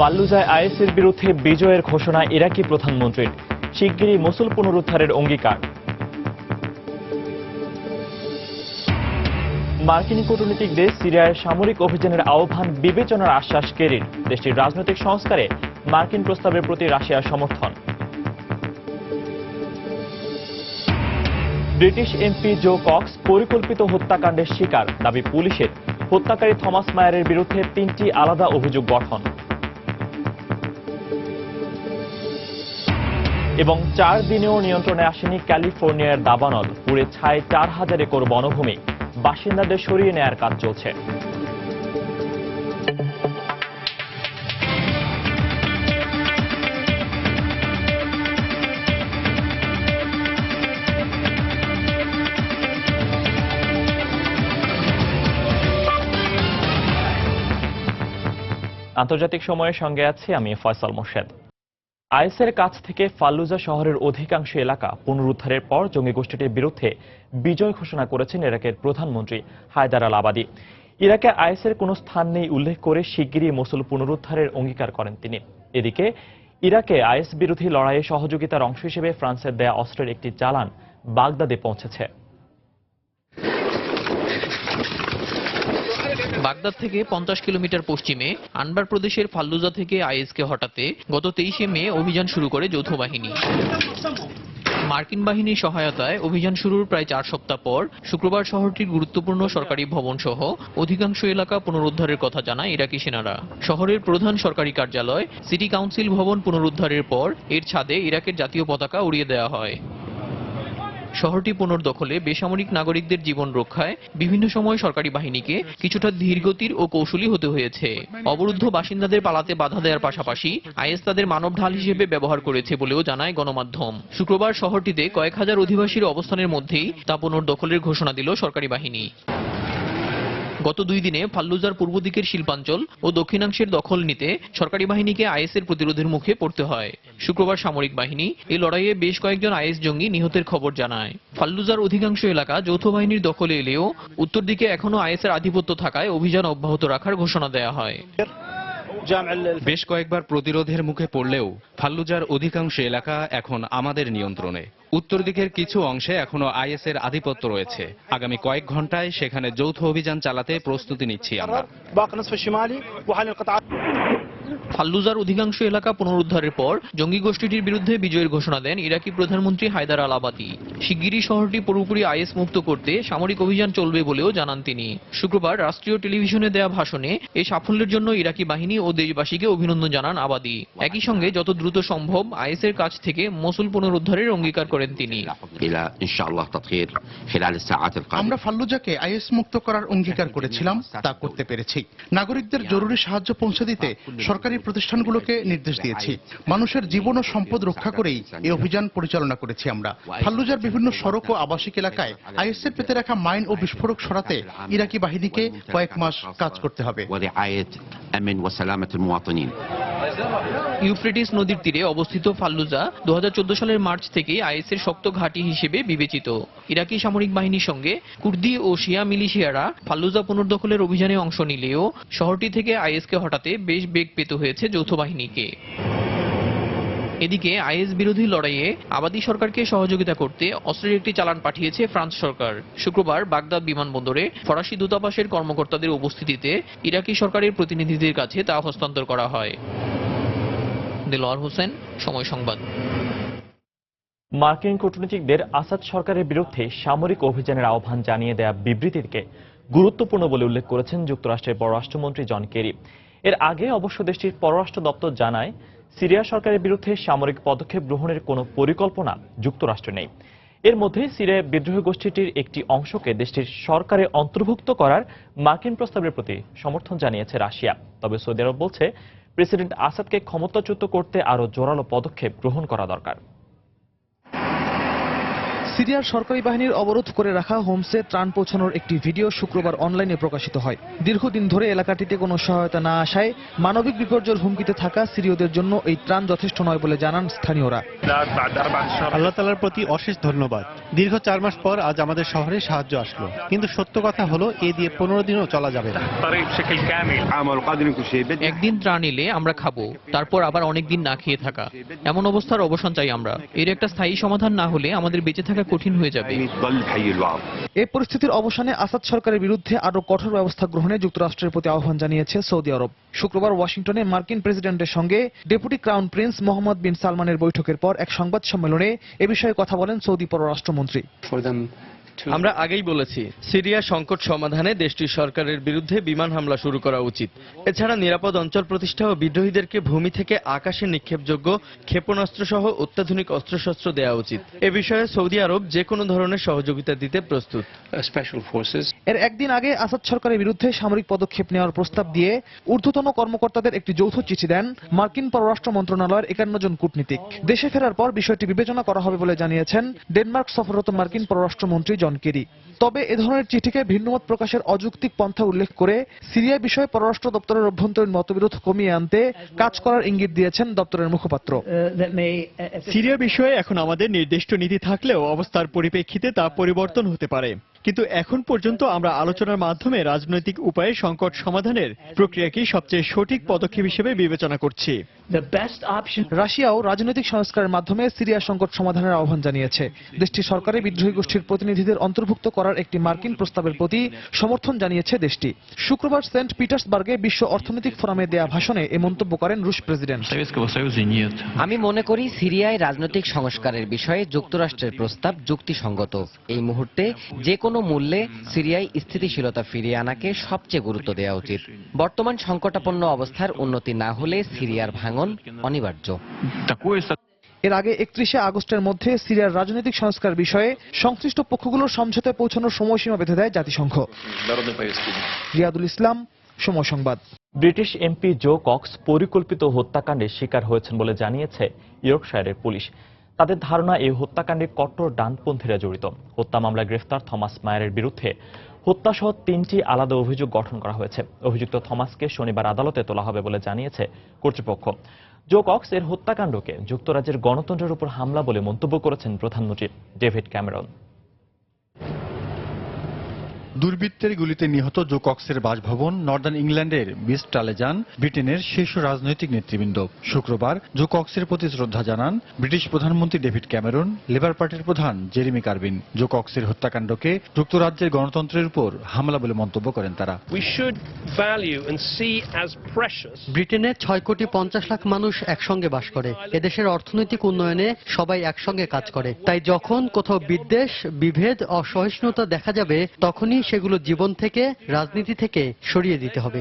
ফাল্লুজায় আইএসের বিরুদ্ধে বিজয়ের ঘোষণা ইরাকি প্রধানমন্ত্রীর, শিগগিরই মসুল পুনরুদ্ধারের অঙ্গীকার। মার্কিন কূটনীতিকদের সিরিয়ায় সামরিক অভিযানের আহ্বান বিবেচনার আশ্বাস কেরির, দেশটির রাজনৈতিক সংস্কারে মার্কিন প্রস্তাবের প্রতি রাশিয়ার সমর্থন। ব্রিটিশ এমপি জো কক্স পরিকল্পিত হত্যাকাণ্ডের শিকার, দাবি পুলিশের। হত্যাকারী থমাস মায়ারের বিরুদ্ধে 3টি আলাদা অভিযোগ গঠন। এবং 4 দিনেও নিয়ন্ত্রণে আসেনি ক্যালিফোর্নিয়ার দাবানল, পুড়ে ছাই 4000 একর বনভূমি, বাসিন্দাদের সরিয়ে নেয়ার কাজ চলছে। আন্তর্জাতিক সময়ের সঙ্গে আছি আমি ফয়সাল মোর্শেদ। আইএসের কাছ থেকে ফাল্লুজা শহরের অধিকাংশ এলাকা পুনরুদ্ধারের পর জঙ্গি গোষ্ঠীটির বিরুদ্ধে বিজয় ঘোষণা করেছেন ইরাকের প্রধানমন্ত্রী হায়দার আল আবাদি। ইরাকে আইএসের কোনো স্থান নেই উল্লেখ করে শিগগিরই মসুল পুনরুদ্ধারের অঙ্গীকার করেন তিনি। এদিকে ইরাকে আইএস বিরোধী লড়াইয়ে সহযোগিতার অংশ হিসেবে ফ্রান্সের দেয়া অস্ত্রের একটি চালান বাগদাদে পৌঁছেছে। বাগদাদ থেকে 50 কিলোমিটার পশ্চিমে আনবার প্রদেশের ফাল্লুজা থেকে আইএসকে হটাতে গত 23শে মে অভিযান শুরু করে যৌথ বাহিনী। মার্কিন বাহিনীর সহায়তায় অভিযান শুরুর প্রায় 4 সপ্তাহ পর শুক্রবার শহরটির গুরুত্বপূর্ণ সরকারি ভবন সহ অধিকাংশ এলাকা পুনরুদ্ধারের কথা জানায় ইরাকি সেনারা। শহরের প্রধান সরকারি কার্যালয়, সিটি কাউন্সিল ভবন পুনরুদ্ধারের পর এর ছাদে ইরাকের জাতীয় পতাকা উড়িয়ে দেওয়া হয়। শহরটি পুনর্দখলে বেসামরিক নাগরিকদের জীবন রক্ষায় বিভিন্ন সময় সরকারি বাহিনীকে কিছুটা ধীরগতির ও কৌশলী হতে হয়েছে। অবরুদ্ধ বাসিন্দাদের পালাতে বাধা দেওয়ার পাশাপাশি আইএস তাদের মানব ঢাল হিসেবে ব্যবহার করেছে বলেও জানায় গণমাধ্যম। শুক্রবার শহরটিতে কয়েক হাজার অধিবাসীর অবস্থানের মধ্যেই তা পুনর্দখলের ঘোষণা দিল সরকারি বাহিনী। গত 2 দিনে ফাল্লুজার পূর্ব দিকের শিল্পাঞ্চল ও দক্ষিণাংশের দখল নিতে সরকারি বাহিনীকে আইএসের প্রতিরোধের মুখে পড়তে হয়। শুক্রবার সামরিক বাহিনী এই লড়াইয়ে বেশ কয়েকজন আইএস জঙ্গি নিহতের খবর জানায়। ফাল্লুজার অধিকাংশ এলাকা যৌথ বাহিনীর দখলে এলেও উত্তর দিকে এখনো আইএসের আধিপত্য থাকায় অভিযান অব্যাহত রাখার ঘোষণা দেয়া হয়। বেশ কয়েকবার প্রতিরোধের মুখে পড়লেও ফাল্লুজার অধিকাংশ এলাকা এখন আমাদের নিয়ন্ত্রণে। উত্তর দিকের কিছু অংশে এখনো আইএসের আধিপত্য রয়েছে। আগামী কয়েক ঘন্টায় সেখানে যৌথ অভিযান চালাতে প্রস্তুতি নিচ্ছি আমরা। ফাল্লুজার অধিকাংশ এলাকা পুনরুদ্ধারের পর জঙ্গি গোষ্ঠীটির বিরুদ্ধে বিজয়ের ঘোষণা দেন ইরাকি প্রধানমন্ত্রী হায়দার আল আবাদি। শিগগিরই শহরটি পুরোপুরি আইএস মুক্ত করতে সামরিক অভিযান চলবে বলেও জানান তিনি। শুক্রবার রাষ্ট্রীয় টেলিভিশনে দেয়া ভাষণে এই সাফল্যের জন্য ইরাকি বাহিনী ও দেশবাসীকে অভিনন্দন জানান আবাদি। একই সঙ্গে যত দ্রুত সম্ভব আইএসের কাছ থেকে মসুল পুনরুদ্ধারের অঙ্গীকার করেন তিনি। আমরা ফাল্লুজাকে আইএস মুক্ত করার অঙ্গীকার করেছিলাম, তা করতে পেরেছি। নাগরিকদের জরুরি সাহায্য পৌঁছে দিতে সরকারি প্রতিষ্ঠানগুলোকে নির্দেশ দিয়েছি। মানুষের জীবন ও সম্পদ রক্ষা করেই এই অভিযান পরিচালনা করেছি আমরা। ফাল্লুজার বিভিন্ন সড়ক ও আবাসিক এলাকায় আইএসের পেতে রাখা মাইন ও বিস্ফোরক সরাতে ইরাকি বাহিনীকে কয়েক মাস কাজ করতে হবে। ইউফ্রেটিস নদীর তীরে অবস্থিত ফাল্লুজা 2014 সালের মার্চ থেকে আইএসের শক্ত ঘাঁটি হিসেবে বিবেচিত। ইরাকি সামরিক বাহিনীর সঙ্গে কুর্দি ও শিয়া মিলিশিয়ারা ফাল্লুজা পুনর্দখলের অভিযানে অংশ নিলেও শহরটি থেকে আইএসকে হটাতে বেশ বেগ পেতে হয়েছে যৌথ বাহিনীকে। এদিকে আইএস বিরোধী লড়াইয়ে আবাদি সরকারকে সহযোগিতা করতে অস্ত্রের একটি চালান পাঠিয়েছে ফ্রান্স সরকার। শুক্রবার বাগদাদ বিমানবন্দরে ফরাসি দূতাবাসের কর্মকর্তাদের উপস্থিতিতে ইরাকি সরকারের প্রতিনিধিদের কাছে তা হস্তান্তর করা হয়। দেলোয়ার হোসেন, সময় সংবাদ। মার্কিন কূটনীতিকদের আসাদ সরকারের বিরুদ্ধে সামরিক অভিযানের আহ্বান জানিয়ে দেয়া বিবৃতিকে গুরুত্বপূর্ণ বলে উল্লেখ করেছেন যুক্তরাষ্ট্রের পররাষ্ট্রমন্ত্রী জন কেরি। এর আগে অবশ্য দেশটির পররাষ্ট্র দপ্তর জানায়, সিরিয়া সরকারের বিরুদ্ধে সামরিক পদক্ষেপ গ্রহণের কোনো পরিকল্পনা যুক্তরাষ্ট্র নেই। এর মধ্যে সিরিয়া বিদ্রোহী গোষ্ঠীটির একটি অংশকে দেশটির সরকারে অন্তর্ভুক্ত করার মার্কিন প্রস্তাবের প্রতি সমর্থন জানিয়েছে রাশিয়া। তবে সৌদি আরব বলছে, প্রেসিডেন্ট আসাদকে ক্ষমতাচ্যুত করতে আরও জোরালো পদক্ষেপ গ্রহণ করা দরকার। সিরিয়ার সরকারি বাহিনীর অবরোধ করে রাখা হোমসে ত্রাণ পৌঁছানোর একটি ভিডিও শুক্রবার অনলাইনে প্রকাশিত হয়। দীর্ঘদিন ধরে এলাকাটিতে কোনো সহায়তা না আসায় মানবিক বিপর্যয়ের হুমকিতে থাকা সিরীয়দের জন্য এই ত্রাণ যথেষ্ট নয় বলে জানান স্থানীয়রা। আল্লাহ তাআলার প্রতি অশেষ ধন্যবাদ। দীর্ঘ 4 মাস পর আজ আমাদের শহরে সাহায্য আসলো, কিন্তু সত্য কথা হলো এ দিয়ে 15 দিনও চলা যাবে না। একদিন ত্রাণ এলে আমরা খাবো, তারপর আবার অনেকদিন না খেয়ে থাকা, এমন অবস্থার অবসান চাই আমরা। এর একটা স্থায়ী সমাধান না হলে আমাদের বেঁচে থাকা কঠিন হয়ে যাবে। এই পরিস্থিতির অবসানে আসাদ সরকারের বিরুদ্ধে আরো কঠোর ব্যবস্থা গ্রহণে যুক্তরাষ্ট্রের প্রতি আহ্বান জানিয়েছে সৌদি আরব। শুক্রবার ওয়াশিংটনে মার্কিন প্রেসিডেন্টের সঙ্গে ডেপুটি ক্রাউন প্রিন্স মোহাম্মদ বিন সালমানের বৈঠকের পর এক সংবাদ সম্মেলনে এ বিষয়ে কথা বলেন সৌদি পররাষ্ট্রমন্ত্রী। আমরা আগেই বলেছি, সিরিয়া সংকট সমাধানে দেশটির সরকারের বিরুদ্ধে বিমান হামলা শুরু করা উচিত। এছাড়া নিরাপদ অঞ্চল প্রতিষ্ঠা ও বিদ্রোহীদেরকে ভূমি থেকে আকাশে নিক্ষেপযোগ্য ক্ষেপণাস্ত্র সহ অত্যাধুনিক অস্ত্রশস্ত্র দেওয়া উচিত। এ বিষয়ে সৌদি আরব যে কোনো ধরনের সহযোগিতা দিতে প্রস্তুত। এর একদিন আগে আসাদ সরকারের বিরুদ্ধে সামরিক পদক্ষেপ নেওয়ার প্রস্তাব দিয়ে ঊর্ধ্বতন কর্মকর্তাদের একটি যৌথ চিঠি দেন মার্কিন পররাষ্ট্র মন্ত্রণালয়ের 51 জন কূটনীতিক। দেশে ফেরার পর বিষয়টি বিবেচনা করা হবে বলে জানিয়েছেন ডেনমার্ক সফররত মার্কিন পররাষ্ট্রমন্ত্রী জন কেরি। তবে এ ধরনের চিঠিকে ভিন্নমত প্রকাশের অযৌক্তিক পন্থা উল্লেখ করে সিরিয়া বিষয়ে পররাষ্ট্র দপ্তরের অভ্যন্তরীণ মতবিরোধ কমিয়ে আনতে কাজ করার ইঙ্গিত দিয়েছেন দপ্তরের মুখপাত্র। সিরিয়া বিষয়ে এখন আমাদের নির্দিষ্ট নীতি থাকলেও অবস্থার পরিপ্রেক্ষিতে তা পরিবর্তন হতে পারে, কিন্তু এখন পর্যন্ত আমরা আলোচনার মাধ্যমে রাজনৈতিক উপায়ে সংকট সমাধানের প্রক্রিয়াকে সবচেয়ে সঠিক পদক্ষেপ হিসেবে বিবেচনা করছি। রাশিয়াও রাজনৈতিক সংস্কারের মাধ্যমে সিরিয়া সংকট সমাধানের আহ্বান জানিয়েছে। দেশটির সরকারি বিদ্রোহী গোষ্ঠীর প্রতিনিধিদের অন্তর্ভুক্ত করার একটি মার্কিন প্রস্তাবের প্রতি সমর্থন জানিয়েছে দেশটি। শুক্রবার সেন্ট পিটার্সবার্গে বিশ্ব অর্থনৈতিক ফোরামে দেয়া ভাষণে এ মন্তব্য করেন রুশ প্রেসিডেন্ট। আমি মনে করি সিরিয়ায় রাজনৈতিক সংস্কারের বিষয়ে যুক্তরাষ্ট্রের প্রস্তাব যুক্তিসঙ্গত। এই মুহূর্তে যে কোনো মূল্যে সিরিয়ায় স্থিতিশীলতা ফিরিয়ে আনাকে সবচেয়ে গুরুত্ব দেওয়া উচিত। বর্তমান সংকটাপন্ন অবস্থার উন্নতি না হলে সিরিয়ার ভাঙন অনিবার্য। এর আগে 31শে আগস্টের মধ্যে সিরিয়ার রাজনৈতিক সংস্কার বিষয়ে সংশ্লিষ্ট পক্ষগুলোর সমঝোতায় পৌঁছানোর সময়সীমা বেঁধে দেয় জাতিসংঘ। রিয়াদুল ইসলাম, সময় সংবাদ। ব্রিটিশ এমপি জো কক্স পরিকল্পিত হত্যাকাণ্ডের শিকার হয়েছেন বলে জানিয়েছে ইয়র্কশায়ারের পুলিশ। তাদের ধারণা এই হত্যাকাণ্ডে কট্টর ডানপন্থীরা জড়িত। হত্যা মামলায় গ্রেফতার থমাস মায়ারের বিরুদ্ধে হত্যাসহ 3টি আলাদা অভিযোগ গঠন করা হয়েছে। অভিযুক্ত থমাসকে শনিবার আদালতে তোলা হবে বলে জানিয়েছে কর্তৃপক্ষ। জো কক্স এর হত্যাকাণ্ডকে যুক্তরাজ্যের গণতন্ত্রের উপর হামলা বলে মন্তব্য করেছেন প্রধানমন্ত্রী ডেভিড ক্যামেরন। দুর্বৃত্তের গুলিতে নিহত জো কক্সের বাসভবন নর্দার্ন ইংল্যান্ডের বিস্টালে যান ব্রিটেনের শীর্ষ রাজনৈতিক নেতৃবৃন্দ। শুক্রবার জো কক্সের প্রতি শ্রদ্ধা জানান ব্রিটিশ প্রধানমন্ত্রী ডেভিড ক্যামেরন, লেবার পার্টির প্রধান জেরেমি কারবিন। জো কক্সের হত্যাকাণ্ডকে যুক্তরাজ্যের গণতন্ত্রের উপর হামলা বলে মন্তব্য করেন তারা। ব্রিটেনে 6,50,00,000 মানুষ একসঙ্গে বাস করে। এদেশের অর্থনৈতিক উন্নয়নে সবাই একসঙ্গে কাজ করে। তাই যখন কোথাও বিদ্বেষ, বিভেদ, অসহিষ্ণুতা দেখা যাবে তখনই সেগুলো জীবন থেকে, রাজনীতি থেকে সরিয়ে দিতে হবে।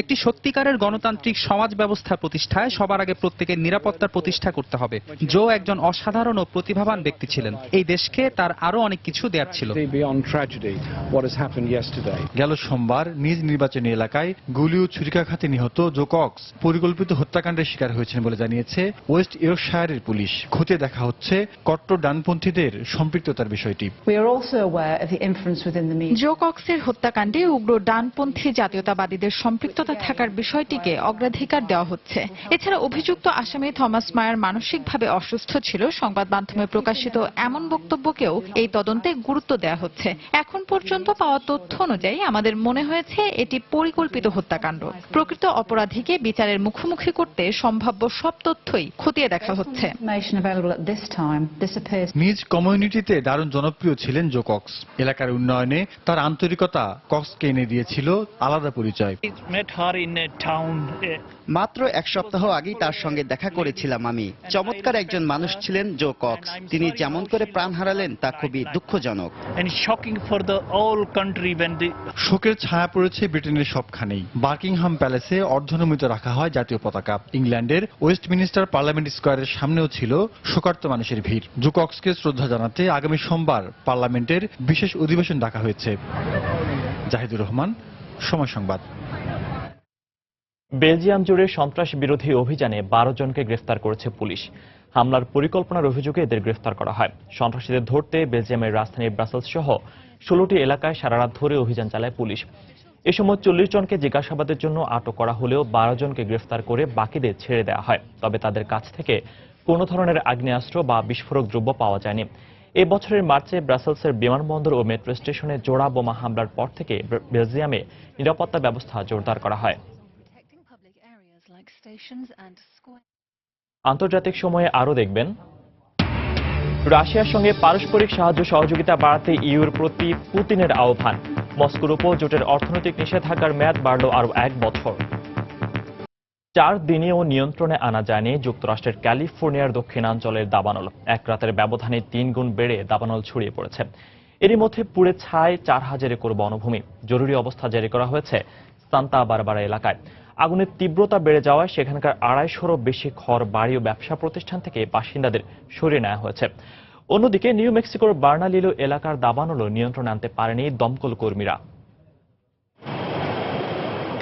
একটি সত্যিকারের গণতান্ত্রিক সমাজ ব্যবস্থা প্রতিষ্ঠায় সবার আগে প্রত্যেকের নিরাপত্তার প্রতিষ্ঠা করতে হবে। জো একজন অসাধারণ ও প্রতিভাবান ব্যক্তি ছিলেন। এই দেশকে তার আরো অনেক কিছু দেওয়ার ছিল। গেল সোমবার নিজ নির্বাচনী এলাকায় গুলি ও ছুরিকাঘাতে নিহত জো কক্স পরিকল্পিত হত্যাকাণ্ডের শিকার হয়েছেন বলে জানিয়েছে ওয়েস্ট ইয়র্কশায়ারের পুলিশ। খতিয়ে দেখা হচ্ছে কট্টর ডানপন্থীদের সম্পৃক্ততার বিষয়টি। জো কক্সের হত্যাকাণ্ডে উগ্র ডানপন্থী জাতীয়তাবাদীদের সম্পৃক্ততা থাকার বিষয়টিকে অগ্রাধিকার দেওয়া হচ্ছে। এছাড়া অভিযুক্ত আসামি থমাস মায়ার মানসিকভাবে অসুস্থ ছিল সংবাদ মাধ্যমে প্রকাশিত এমন বক্তব্যকেও এই তদন্তে গুরুত্ব দেওয়া হচ্ছে। এখন পর্যন্ত পাওয়া তথ্য অনুযায়ী আমাদের মনে হয়েছে এটি পরিকল্পিত হত্যাকাণ্ড। প্রকৃত অপরাধীকে বিচারের মুখোমুখি করতে সম্ভাব্য সব তথ্যই খতিয়ে দেখা হচ্ছে। নিজ কমিউনিটিতে দারুণ জনপ্রিয় ছিলেন জো কক্স। এলাকার উন্নয়নে তার আন্তরিকতা কক্সকে এনে দিয়েছিল আলাদা পরিচয়। মাত্র 1 সপ্তাহ আগেই তার সঙ্গে দেখা করেছিলাম আমি। চমৎকার একজন মানুষ ছিলেন জো কক্স। তিনি যেমন করে প্রাণ হারালেন তা খুবই দুঃখজনক। শোকের ছায়া পড়েছে ব্রিটেনের সবখানেই। বাকিংহাম প্যালেসে অর্ধনমিত রাখা হয় জাতীয় পতাকা। ইংল্যান্ডের ওয়েস্টমিনিস্টার পার্লামেন্ট স্কোয়ারের সামনেও ছিল শোকার্ত মানুষের ভিড়। জো কক্সকে শ্রদ্ধা জানাতে আগামী সোমবার পার্লামেন্টের বিশেষ অধিবেশন ডাকা হয়েছে। জাহিদুর রহমান, সময় সংবাদ। বেলজিয়াম জুড়ে সন্ত্রাস বিরোধী অভিযানে 12 জনকে গ্রেফতার করেছে পুলিশ। হামলার পরিকল্পনার অভিযোগে এদের গ্রেফতার করা হয়। সন্ত্রাসীদের ধরতে বেলজিয়ামের রাজধানী ব্রাসেলস সহ 16টি এলাকায় সারারাত ধরে অভিযান চালায় পুলিশ। এ সময় 40 জনকে জিজ্ঞাসাবাদের জন্য আটক করা হলেও 12 জনকে গ্রেফতার করে বাকিদের ছেড়ে দেওয়া হয়। তবে তাদের কাছ থেকে কোনো ধরনের আগ্নেয়াস্ত্র বা বিস্ফোরক দ্রব্য পাওয়া যায়নি। এই বছরের মার্চে ব্রাসেলসের বিমানবন্দর ও মেট্রো স্টেশনে জোড়া বোমা হামলার পর থেকে বেলজিয়ামে নিরাপত্তা ব্যবস্থা জোরদার করা হয়। আন্তর্জাতিক সময়ে আরও দেখবেন, রাশিয়ার সঙ্গে পারস্পরিক সাহায্য সহযোগিতা বাড়াতে ইউর প্রতি পুতিনের আহ্বান। মস্কোর উপর জোটের অর্থনৈতিক নিষেধাজ্ঞার মেয়াদ বাড়ল আরও 1 বছর। 4 দিনেও নিয়ন্ত্রণে আনা যায়নি যুক্তরাষ্ট্রের ক্যালিফোর্নিয়ার দক্ষিণাঞ্চলের দাবানল। 1 রাতের ব্যবধানে 3 গুণ বেড়ে দাবানল ছড়িয়ে পড়েছে। এরই মধ্যে পুড়ে ছাই 4000 একর বনভূমি। জরুরি অবস্থা জারি করা হয়েছে সান্তা বারবারা এলাকায়। আগুনের তীব্রতা বেড়ে যাওয়ায় সেখানকার 250-রও বেশি ঘর, বাড়ি ও ব্যবসা প্রতিষ্ঠান থেকে বাসিন্দাদের সরিয়ে নেওয়া হয়েছে। অন্যদিকে নিউ মেক্সিকোর বার্নালিলো এলাকার দাবানলও নিয়ন্ত্রণে আনতে পারেনি দমকল কর্মীরা।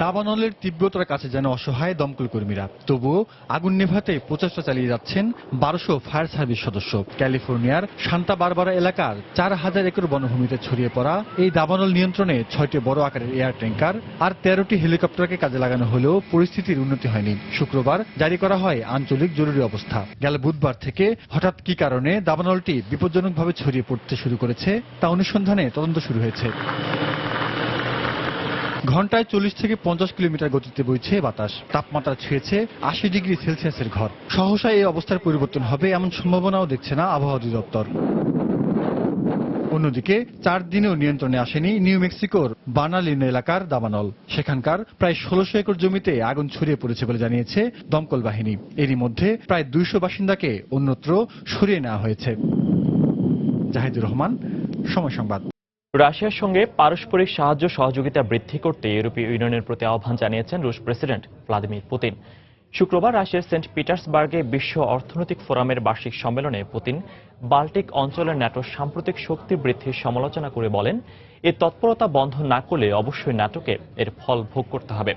দাবানলের তীব্রতার কাছে যেন অসহায় দমকল কর্মীরা। তবুও আগুন নেভাতে প্রচেষ্টা চালিয়ে যাচ্ছেন 1200 ফায়ার সার্ভিস সদস্য। ক্যালিফোর্নিয়ার সান্তা বারবারা এলাকার 4000 একর বনভূমিতে ছড়িয়ে পড়া এই দাবানল নিয়ন্ত্রণে 6টি বড় আকারের এয়ার ট্যাঙ্কার আর 13টি হেলিকপ্টারকে কাজে লাগানো হলেও পরিস্থিতির উন্নতি হয়নি। শুক্রবার জারি করা হয় আঞ্চলিক জরুরি অবস্থা। গেল বুধবার থেকে হঠাৎ কি কারণে দাবানলটি বিপজ্জনকভাবে ছড়িয়ে পড়তে শুরু করেছে তা অনুসন্ধানে তদন্ত শুরু হয়েছে। ঘন্টায় 40 থেকে 50 কিলোমিটার গতিতে বইছে বাতাস। তাপমাত্রা ছুঁয়েছে 80 ডিগ্রি সেলসিয়াসের ঘর। সহসা এই অবস্থার পরিবর্তন হবে এমন সম্ভাবনাও দেখছে না আবহাওয়া অধিদপ্তর। অন্যদিকে 4 দিনেও নিয়ন্ত্রণে আসেনি নিউ মেক্সিকোর বার্নালিনো এলাকার দাবানল। সেখানকার প্রায় 1600 একর জমিতে আগুন ছড়িয়ে পড়েছে বলে জানিয়েছে দমকল বাহিনী। এরই মধ্যে প্রায় 200 বাসিন্দাকে অন্যত্র সরিয়ে নেওয়া হয়েছে। জাহিদুর রহমান, সময় সংবাদ। রাশিয়ার সঙ্গে পারস্পরিক সাহায্য সহযোগিতা বৃদ্ধি করতে ইউরোপীয় ইউনিয়নের প্রতি আহ্বান জানিয়েছেন রুশ প্রেসিডেন্ট ভ্লাদিমির পুতিন। শুক্রবার রাশিয়ার সেন্ট পিটার্সবার্গে বিশ্ব অর্থনৈতিক ফোরামের বার্ষিক সম্মেলনে পুতিন বাল্টিক অঞ্চলের ন্যাটোর সাম্প্রতিক শক্তি বৃদ্ধির সমালোচনা করে বলেন, এর তৎপরতা বন্ধ না করলে অবশ্যই ন্যাটোকে এর ফল ভোগ করতে হবে।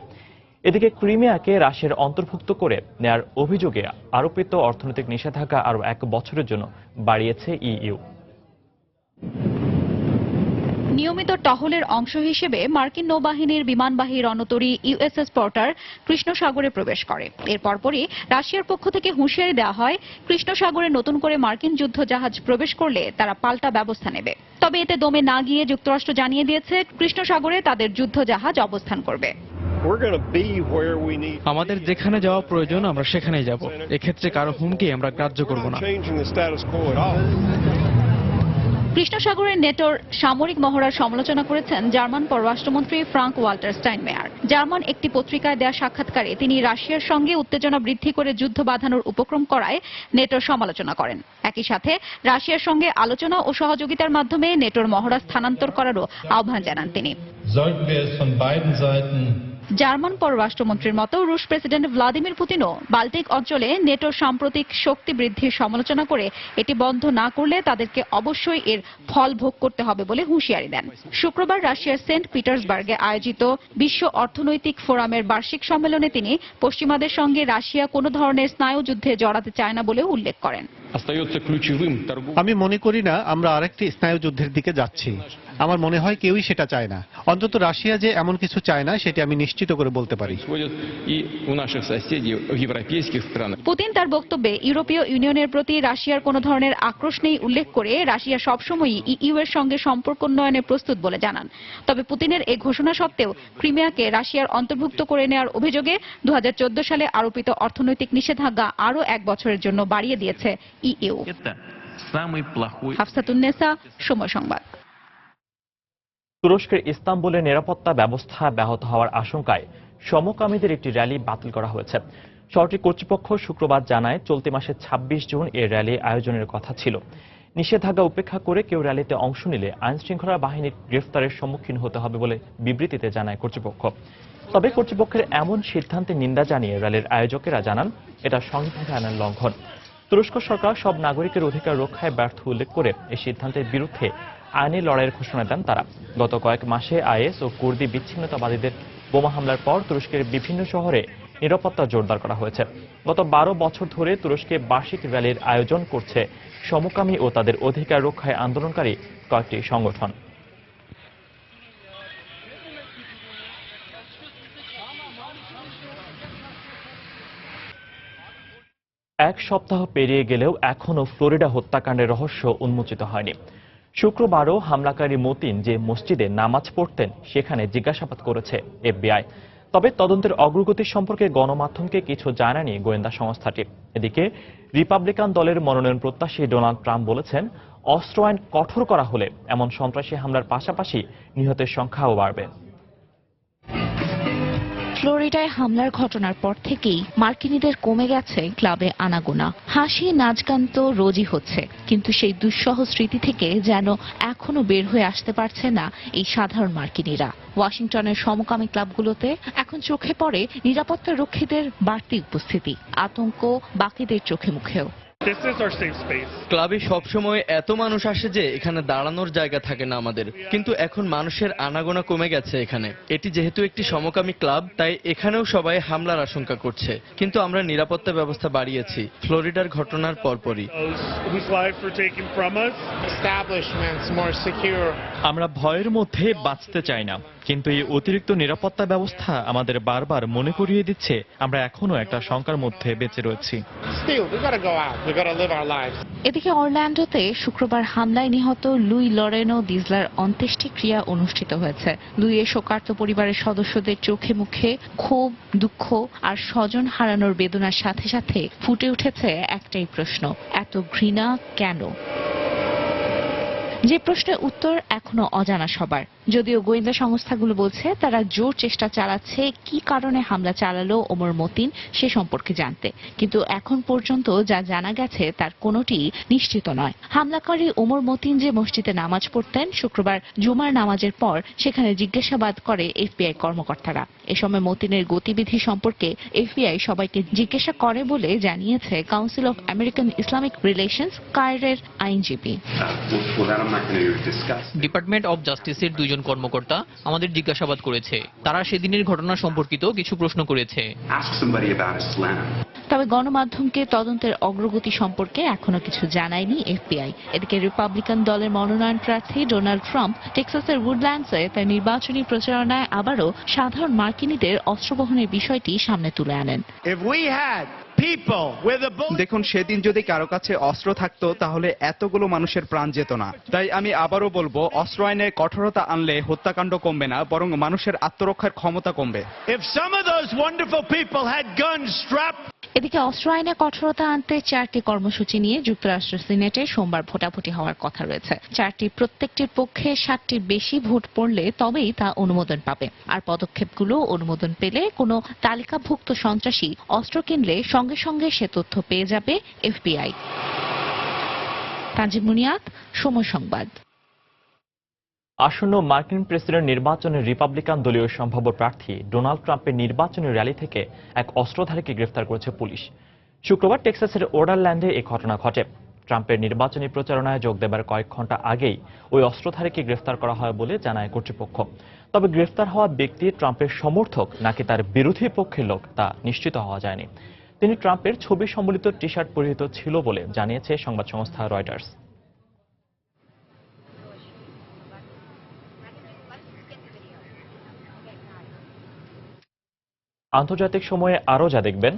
এদিকে ক্রিমিয়াকে রাশিয়ার অন্তর্ভুক্ত করে নেয়ার অভিযোগে আরোপিত অর্থনৈতিক নিষেধাজ্ঞা আরও 1 বছরের জন্য বাড়িয়েছে ইইউ। নিয়মিত টহলের অংশ হিসেবে মার্কিন নৌবাহিনীর বিমানবাহী রণতরী ইউএসএস পর্টার কৃষ্ণ সাগরে প্রবেশ করে। এর পরপরই রাশিয়ার পক্ষ থেকে হুঁশিয়ারি দেওয়া হয়, কৃষ্ণ সাগরে নতুন করে মার্কিন যুদ্ধ জাহাজ প্রবেশ করলে তারা পাল্টা ব্যবস্থা নেবে। তবে এতে দমে না গিয়ে যুক্তরাষ্ট্র জানিয়ে দিয়েছে কৃষ্ণ সাগরে তাদের যুদ্ধ জাহাজ অবস্থান করবে। আমাদের যেখানে যাওয়া প্রয়োজন আমরা সেখানেই যাব। এক্ষেত্রে কারো হুমকি আমরা গ্রাহ্য করব না। কৃষ্ণ সাগরের নেটোর সামরিক মহড়ার সমালোচনা করেছেন জার্মান পররাষ্ট্রমন্ত্রী ফ্রাঙ্ক ওয়াল্টার স্টাইনমেয়ার। জার্মান একটি পত্রিকায় দেওয়া সাক্ষাৎকারে তিনি রাশিয়ার সঙ্গে উত্তেজনা বৃদ্ধি করে যুদ্ধ বাঁধানোর উপক্রম করায় নেটোর সমালোচনা করেন। একই সাথে রাশিয়ার সঙ্গে আলোচনা ও সহযোগিতার মাধ্যমে নেটোর মহড়া স্থানান্তর করারও আহ্বান জানান তিনি। জার্মান পররাষ্ট্রমন্ত্রীর মতো রুশ প্রেসিডেন্ট ভ্লাদিমির পুতিনও বাল্টিক অঞ্চলে নেটোর সাম্প্রতিক শক্তি বৃদ্ধির সমালোচনা করে এটি বন্ধ না করলে তাদেরকে অবশ্যই এর ফল ভোগ করতে হবে বলে হুঁশিয়ারি দেন। শুক্রবার রাশিয়ার সেন্ট পিটার্সবার্গে আয়োজিত বিশ্ব অর্থনৈতিক ফোরামের বার্ষিক সম্মেলনে তিনি পশ্চিমাদের সঙ্গে রাশিয়া কোনো ধরনের স্নায়ুযুদ্ধে জড়াতে চায় না বলে উল্লেখ করেন। আমি মনে করি না আমরা আরেকটি স্নায়ুযুদ্ধের দিকে যাচ্ছি। আমার মনে হয় কেউই সেটা চায় না। অন্তত রাশিয়া যে এমন কিছু চায় না সেটা আমি নিশ্চিত করে বলতে পারি। পুতিন তার বক্তব্যে ইউরোপীয় ইউনিয়নের প্রতি রাশিয়ার কোনো ধরনের আক্রোশ নেই উল্লেখ করে রাশিয়া সবসময়ই ইইউ এর সঙ্গে সম্পর্ক উন্নয়নে প্রস্তুত বলে জানান। তবে পুতিনের এই ঘোষণা সত্ত্বেও ক্রিমিয়াকে রাশিয়ার অন্তর্ভুক্ত করে নেওয়ার অভিযোগে 2014 সালে আরোপিত অর্থনৈতিক নিষেধাজ্ঞা আরও 1 বছরের জন্য বাড়িয়ে দিয়েছে ইইউ। হাফসাতুন্নেসা, সময় সংবাদ। তুরস্কের ইস্তাম্বুলে নিরাপত্তা ব্যবস্থা ব্যাহত হওয়ার আশঙ্কায় সমকামীদের একটি র্যালি বাতিল করা হয়েছে। শহরটির কর্তৃপক্ষ শুক্রবার জানায়, চলতি মাসের 26 জুন এই র্যালি আয়োজনের কথা ছিল। নিষেধাজ্ঞা উপেক্ষা করে কেউ র্যালিতে অংশ নিলে আইনশৃঙ্খলা বাহিনীর গ্রেফতারের সম্মুখীন হতে হবে বলে বিবৃতিতে জানায় কর্তৃপক্ষ। তবে কর্তৃপক্ষের এমন সিদ্ধান্তের নিন্দা জানিয়ে র্যালির আয়োজকেরা জানান, এটা সংবিধানের আইনের লঙ্ঘন। তুরস্ক সরকার সব নাগরিকের অধিকার রক্ষায় ব্যর্থ উল্লেখ করে এই সিদ্ধান্তের বিরুদ্ধে আইনি লড়াইয়ের ঘোষণা দেন তারা। গত কয়েক মাসে আইএস ও কুর্দি বিচ্ছিন্নতাবাদীদের বোমা হামলার পর তুরস্কের বিভিন্ন শহরে নিরাপত্তা জোরদার করা হয়েছে। গত 12 বছর ধরে তুরস্কে বার্ষিক র্যালির আয়োজন করছে সমকামী ও তাদের অধিকার রক্ষায় আন্দোলনকারী কয়েকটি সংগঠন। এক সপ্তাহ পেরিয়ে গেলেও এখনও ফ্লোরিডা হত্যাকাণ্ডের রহস্য উন্মোচিত হয়নি। শুক্রবারও হামলাকারী মতিন যে মসজিদে নামাজ পড়তেন সেখানে জিজ্ঞাসাবাদ করেছে এফবিআই। তবে তদন্তের অগ্রগতি সম্পর্কে গণমাধ্যমকে কিছু জানায়নি গোয়েন্দা সংস্থাটি। এদিকে রিপাবলিকান দলের মনোনয়ন প্রত্যাশী ডোনাল্ড ট্রাম্প বলেছেন, অস্ত্র আইন কঠোর করা হলে এমন সন্ত্রাসী হামলার পাশাপাশি নিহতের সংখ্যাও বাড়বে। ফ্লোরিডায় হামলার ঘটনার পর থেকেই মার্কিনীদের কমে গেছে ক্লাবে আনাগোনা। হাসি নাচ গান তো রোজই হচ্ছে, কিন্তু সেই দুঃসহ স্মৃতি থেকে যেন এখনো বের হয়ে আসতে পারছে না এই সাধারণ মার্কিনীরা। ওয়াশিংটনের সমকামী ক্লাবগুলোতে এখন চোখে পড়ে নিরাপত্তা রক্ষীদের বাড়তি উপস্থিতি, আতঙ্ক বাকিদের চোখে মুখেও। ক্লাবে সবসময় এত মানুষ আসে যে এখানে দাঁড়ানোর জায়গা থাকে না আমাদের, কিন্তু এখন মানুষের আনাগোনা কমে গেছে এখানে। এটি যেহেতু একটি সমকামী ক্লাব, তাই এখানেও সবাই হামলার আশঙ্কা করছে, কিন্তু আমরা নিরাপত্তা ব্যবস্থা বাড়িয়েছি ফ্লোরিডার ঘটনার পরপরই। আমরা ভয়ের মধ্যে বাঁচতে চাই না, কিন্তু এই অতিরিক্ত নিরাপত্তা ব্যবস্থা আমাদের বারবার মনে করিয়ে দিচ্ছে আমরা এখনো একটা শঙ্কার মধ্যে বেঁচে রয়েছি। এদিকে অরল্যান্ডোতে শুক্রবার হামলায় নিহত লুই লরেনো দিজলার অন্ত্যেষ্টিক্রিয়া অনুষ্ঠিত হয়েছে। লুইয়ের শোকার্ত পরিবারের সদস্যদের চোখে মুখে ক্ষোভ, দুঃখ আর স্বজন হারানোর বেদনার সাথে সাথে ফুটে উঠেছে একটাই প্রশ্ন, এত ঘৃণা কেন? যে প্রশ্নের উত্তর এখনো অজানা সবার। যদিও গোয়েন্দা সংস্থাগুলো বলছে তারা জোর চেষ্টা চালাচ্ছে কি কারণে হামলা চালালো ওমর মতিন সে সম্পর্কে জানতে, কিন্তু এখন পর্যন্ত যা জানা গেছে তার কোনোটি নিশ্চিত নয়। হামলাকারী ওমর মতিন যে মসজিদে নামাজ পড়তেন, শুক্রবার জুমার নামাজের পর সেখানে জিজ্ঞাসাবাদ করে এফবিআই কর্মকর্তারা। এ সময় মতিনের গতিবিধি সম্পর্কে এফবিআই সবাইকে জিজ্ঞাসা করে বলে জানিয়েছে council of American Islamic relations কায়রের আইনজীবী। ডিপার্টমেন্ট অব জাস্টিসের 2 জন কর্মকর্তা আমাদের জিজ্ঞাসাবাদ করেছে। তারা সেদিনের ঘটনা সম্পর্কিত কিছু প্রশ্ন করেছে। তবে গণমাধ্যমকে তদন্তের অগ্রগতি সম্পর্কে এখনো কিছু জানায়নি এফবিআই। এদিকে রিপাবলিকান দলের মনোনয়ন প্রার্থী ডোনাল্ড ট্রাম্প টেক্সাসের উডল্যান্ডসে তার নির্বাচনী প্রচারণায় আবারও সাধারণ মার্কিনীদের অস্ত্র বহনের বিষয়টি সামনে তুলে আনেন। দেখুন, সেদিন যদি কারো কাছে অস্ত্র থাকতো তাহলে এতগুলো মানুষের প্রাণ যেত না। তাই আমি আবারও বলবো, অস্ত্র আইনে কঠোরতা আনলে হত্যাকাণ্ড কমবে না, বরং মানুষের আত্মরক্ষার ক্ষমতা কমবে। এদিকে অস্ত্র আইনে কঠোরতা আনতে 4টি কর্মসূচি নিয়ে যুক্তরাষ্ট্র সিনেটে সোমবার ভোটাভুটি হওয়ার কথা রয়েছে। 4টির প্রত্যেকটির পক্ষে 7টির বেশি ভোট পড়লে তবেই তা অনুমোদন পাবে। আর পদক্ষেপগুলো অনুমোদন পেলে কোনো তালিকাভুক্ত সন্ত্রাসী অস্ত্র কিনলে সঙ্গে সঙ্গে সে তথ্য পেয়ে যাবে এফবিআই। তানজিম মুনিয়াত, সময় সংবাদ। আসন্ন মার্কিন প্রেসিডেন্ট নির্বাচনে রিপাবলিকান দলীয় সম্ভাব্য প্রার্থী ডোনাল্ড ট্রাম্পের নির্বাচনী র্যালি থেকে এক অস্ত্রধারীকে গ্রেফতার করেছে পুলিশ। শুক্রবার টেক্সাসের ওডারল্যান্ডে এই ঘটনা ঘটে। ট্রাম্পের নির্বাচনী প্রচারণায় যোগ দেবার কয়েক ঘণ্টা আগেই ওই অস্ত্রধারীকে গ্রেফতার করা হয় বলে জানায় কর্তৃপক্ষ। তবে গ্রেফতার হওয়া ব্যক্তি ট্রাম্পের সমর্থক নাকি তার বিরোধী পক্ষের লোক তা নিশ্চিত হওয়া যায়নি। তিনি ট্রাম্পের ছবি সম্বলিত টি শার্ট পরিহিত ছিল বলে জানিয়েছে সংবাদ সংস্থা রয়টার্স। আন্তর্জাতিক সময়ে আরও যা দেখবেন,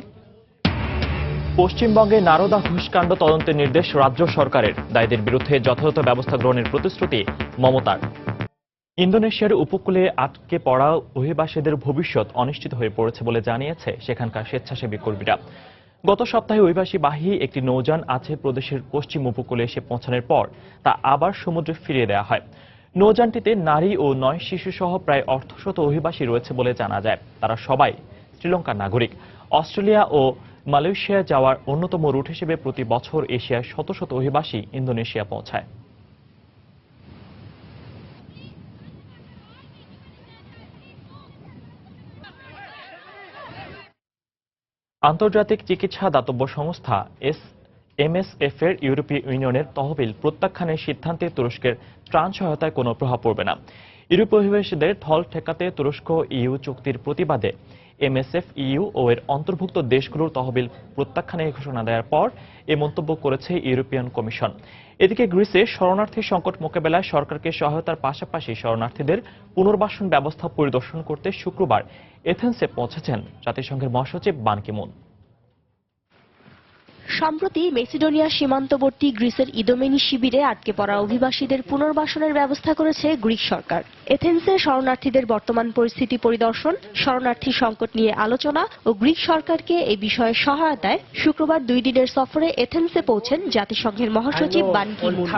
পশ্চিমবঙ্গে নারদা ঘুষকাণ্ড তদন্তের নির্দেশ রাজ্য সরকারের, দায়ীদের বিরুদ্ধে যথাযথ ব্যবস্থা গ্রহণের প্রতিশ্রুতি মমতার। ইন্দোনেশিয়ার উপকূলে আটকে পড়া অভিবাসীদের ভবিষ্যৎ অনিশ্চিত হয়ে পড়েছে বলে জানিয়েছে সেখানকার স্বেচ্ছাসেবী কর্মীরা। গত সপ্তাহে অভিবাসীবাহী একটি নৌযান আছে প্রদেশের পশ্চিম উপকূলে এসে পৌঁছানোর পর তা আবার সমুদ্রে ফিরিয়ে দেওয়া হয়। নৌযানটিতে নারী ও 9 শিশু সহ প্রায় অর্ধশত অভিবাসী রয়েছে বলে জানা যায়। তারা সবাই শ্রীলঙ্কার নাগরিক। অস্ট্রেলিয়া ও মালয়েশিয়া যাওয়ার অন্যতম রুট হিসেবে প্রতি বছর এশিয়ার শত শত অভিবাসী ইন্দোনেশিয়া পৌঁছায়। আন্তর্জাতিক চিকিৎসা দাতব্য সংস্থা MSF এর ইউরোপীয় ইউনিয়নের তহবিল প্রত্যাখ্যানের সিদ্ধান্তে তুরস্কের ত্রাণ সহায়তায় কোনো প্রভাব পড়বে না। ইউরোপীয় অভিবাসীদের ঢল ঠেকাতে তুরস্ক EU চুক্তির প্রতিবাদে MSF EU ও এর অন্তর্ভুক্ত দেশগুলোর তহবিল প্রত্যাখ্যানের ঘোষণা দেওয়ার পর এ মন্তব্য করেছে ইউরোপিয়ান কমিশন। এদিকে গ্রিসে শরণার্থী সংকট মোকাবেলায় সরকারকে সহায়তার পাশাপাশি শরণার্থীদের পুনর্বাসন ব্যবস্থা পরিদর্শন করতে শুক্রবার এথেন্সে পৌঁছেছেন জাতিসংঘের মহাসচিব বান কি মুন। সম্প্রতি মেসিডোনিয়া সীমান্তবর্তী গ্রিসের ইদোমেনি শিবিরে আটকে পড়া অভিবাসীদের পুনর্বাসনের ব্যবস্থা করেছে গ্রিক সরকার। এথেন্সে শরণার্থীদের বর্তমান পরিস্থিতি পরিদর্শন, শরণার্থী সংকট নিয়ে আলোচনা ও গ্রিক সরকারকে এই বিষয়ে সহায়তায় শুক্রবার 2 দিনের সফরে এথেন্সে পৌঁছেন জাতিসংঘের মহাসচিব বান কি মুন।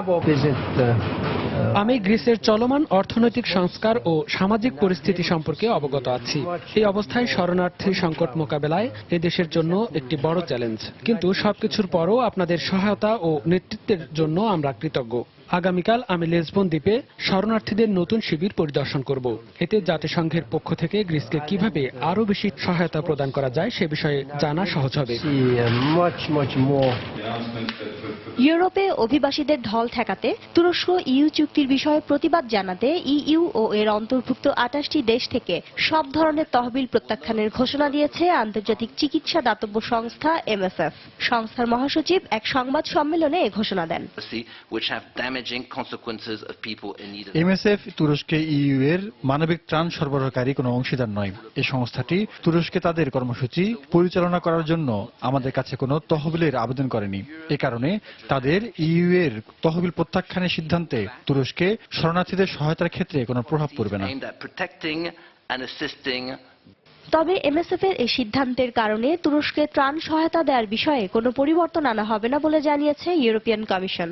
আমি গ্রিসের চলমান অর্থনৈতিক সংস্কার ও সামাজিক পরিস্থিতি সম্পর্কে অবগত আছি। এই অবস্থায় শরণার্থী সংকট মোকাবেলায় এ দেশের জন্য একটি বড় চ্যালেঞ্জ, কিন্তু সবকিছুর পরও আপনাদের সহায়তা ও নেতৃত্বের জন্য আমরা কৃতজ্ঞ। আগামীকাল আমি লেসবন দ্বীপে শরণার্থীদের নতুন শিবির পরিদর্শন করব। এতে জাতিসংঘের পক্ষ থেকে গ্রিসকে কিভাবে আরো বেশি সহায়তা প্রদান করা যায় সে বিষয়ে জানা সহজ হবে। ইউরোপে অভিবাসীদের ঢল ঠেকাতে তুরস্ক EU চুক্তির বিষয়ে প্রতিবাদ জানাতে EU ও এর অন্তর্ভুক্ত 28টি দেশ থেকে সব ধরনের তহবিল প্রত্যাখ্যানের ঘোষণা দিয়েছে আন্তর্জাতিক চিকিৎসা দাতব্য সংস্থা MSF। সংস্থার মহাসচিব এক সংবাদ সম্মেলনে এ ঘোষণা দেন। MSF তুরস্কে EU এর মানবিক ত্রাণ সরবরাহকারী কোনো অংশীদার নয়। এই সংস্থাটি তুরস্কে তাদের কর্মসূচি পরিচালনা করার জন্য আমাদের কাছে কোনো তহবিলের আবেদন করেনি। এ কারণে তাদের EU এর তহবিল প্রত্যাখ্যানের সিদ্ধান্তে তুরস্কে শরণার্থীদের সহায়তার ক্ষেত্রে কোনো প্রভাব পড়বে না। তবে MSF এর এই সিদ্ধান্তের কারণে তুরস্কে ত্রাণ সহায়তা দেওয়ার বিষয়ে কোনো পরিবর্তন আনা হবে না বলে জানিয়েছে ইউরোপিয়ান কমিশন।